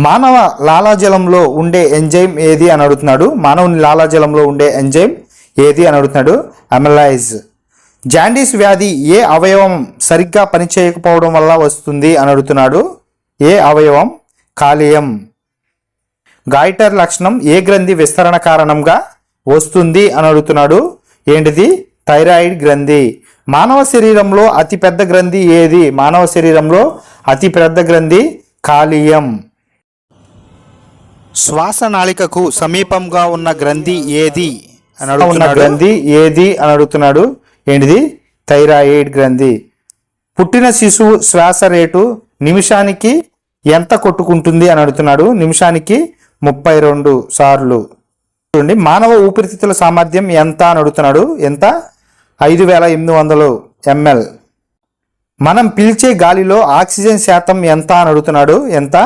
మానవ లాలాజలంలో ఉండే ఎంజైమ్ ఏది అని అడుగుతున్నాడు. మానవుని లాలాజలంలో ఉండే ఎంజైమ్ ఏది అని అడుగుతున్నాడు. అమైలేజ్. జాండీస్ వ్యాధి ఏ అవయవం సరిగ్గా పనిచేయకపోవడం వల్ల వస్తుంది అని అడుగుతున్నాడు. ఏ అవయవం? కాలేయం. గాయిటర్ లక్షణం ఏ గ్రంథి విస్తరణ కారణంగా వస్తుంది అని అడుగుతున్నాడు. ఏంటిది? థైరాయిడ్ గ్రంథి. మానవ శరీరంలో అతిపెద్ద గ్రంథి ఏది? మానవ శరీరంలో అతిపెద్ద గ్రంథి కాలేయం. శ్వాసనాళికకు సమీపంగా ఉన్న గ్రంథి ఏది అని అడుగుతున్నాడు. గ్రంథి ఏది అని అడుగుతున్నాడు. ఏంటిది? థైరాయిడ్ గ్రంథి. పుట్టిన శిశువు శ్వాస రేటు నిమిషానికి ఎంత కొట్టుకుంటుంది అని అడుగుతున్నాడు. నిమిషానికి 32 సార్లు. చూడండి, మానవ ఊపిరితిత్తుల సామర్థ్యం ఎంత అని అడుగుతున్నాడు. ఎంత? 5800 ml. మనం పీల్చే గాలిలో ఆక్సిజన్ శాతం ఎంత అని అడుగుతున్నాడు. ఎంత?